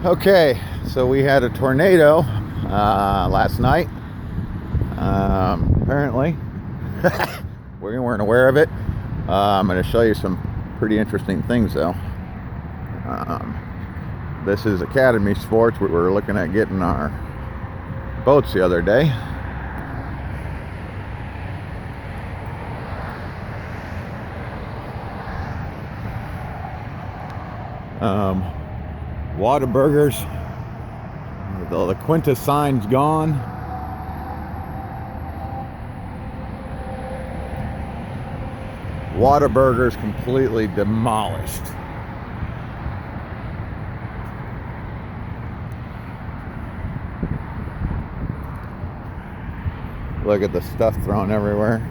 Okay, so we had a tornado last night. Apparently, we weren't aware of it. I'm going to show you some pretty interesting things, though. This is Academy Sports. We were looking at getting our boats the other day. Whataburgers. The Quinta sign's gone. Whataburgers completely demolished. Look at the stuff thrown everywhere.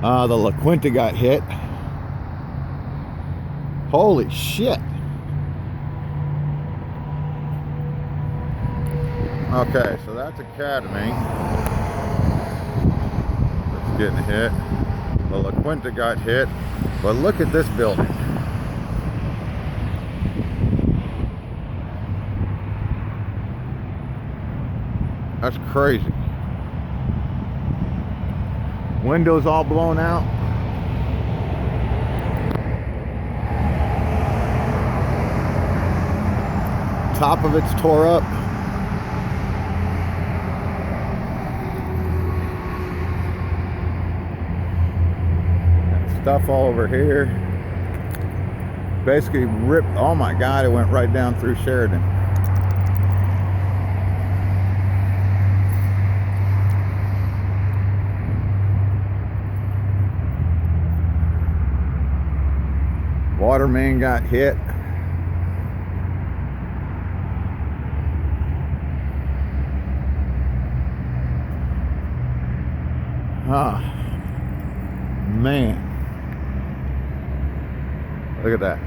The La Quinta got hit. Holy shit. Okay, so that's Academy. That's getting hit. The La Quinta got hit. But look at this building. That's crazy. Windows all blown out. Top of it's tore up. Got stuff all over here. Basically ripped. Oh my God, it went right down through Sheridan. Water main got hit. Ah, man. Look at that.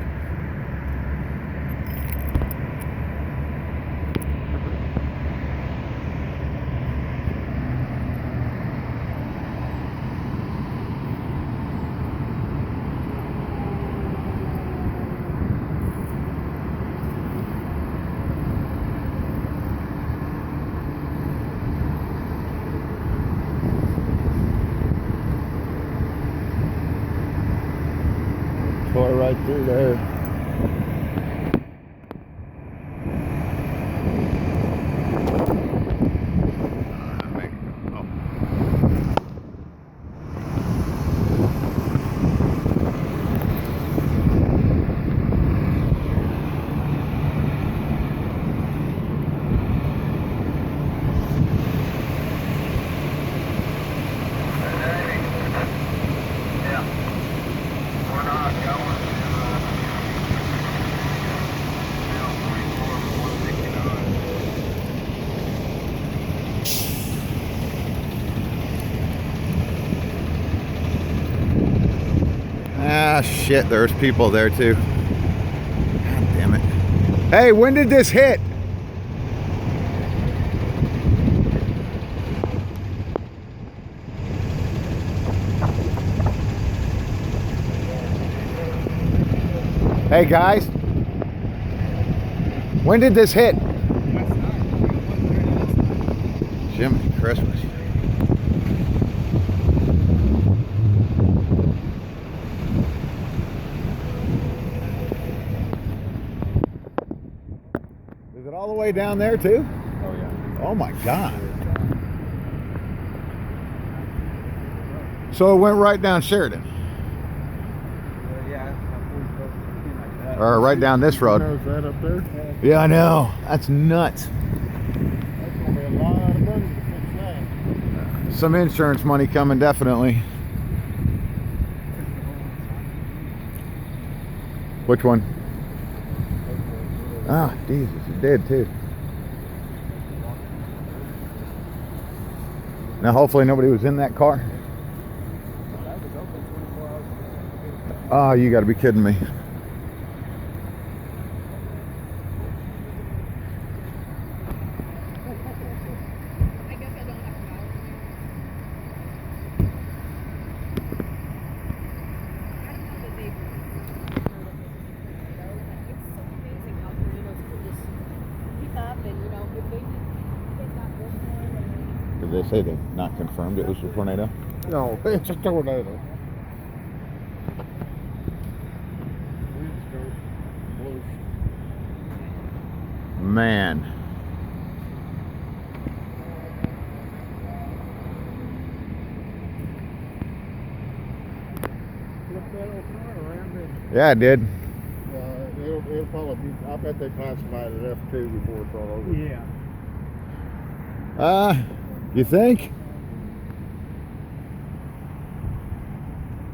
Tore right through there. Ah, shit, there's people there too. God damn it. Hey, when did this hit? Hey guys, when did this hit? Jiminy Christmas. Is it all the way down there too? Oh yeah. Oh my God. So it went right down Sheridan. Yeah. Like Or right down this road. Is that up there? Yeah, I know. That's nuts. That's gonna be a lot of money to fix that. Some insurance money coming, definitely. Which one? Ah, Jesus, it's dead too. Now, hopefully nobody was in that car. Oh, you got to be kidding me. gonna say they've not confirmed it was a tornado. No, it's a tornado. Winds go loose. Man. Flip that old car around and Yeah, I did. it'll probably be, I bet they classified it F2 before it's all over. Yeah. You think?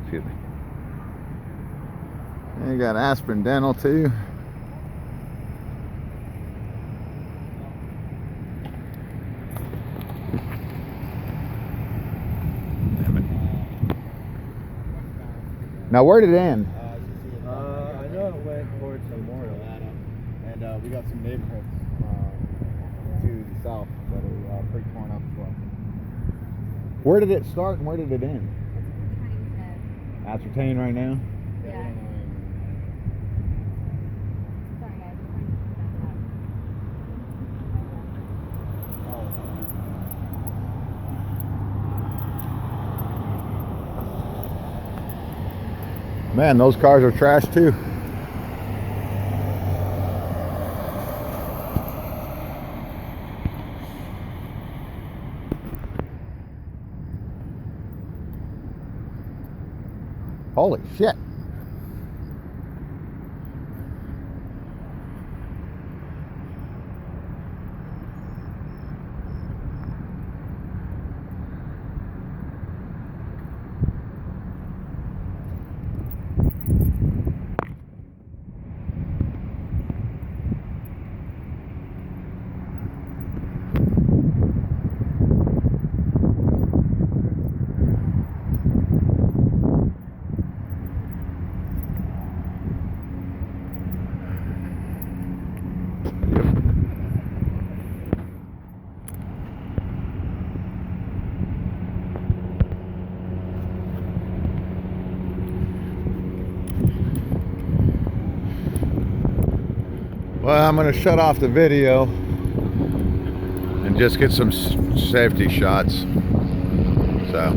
Excuse me. And you got Aspen Dental too. Damn it. Now where did it end? I know it went towards Memorial, and we got some neighborhoods to the south that are pretty torn up as well. Where did it start and where did it end? Ascertain right now. Yeah. Sorry guys, we're trying to keep that up. Man, those cars are trash too. Holy shit. Well, I'm going to shut off the video and just get some safety shots. So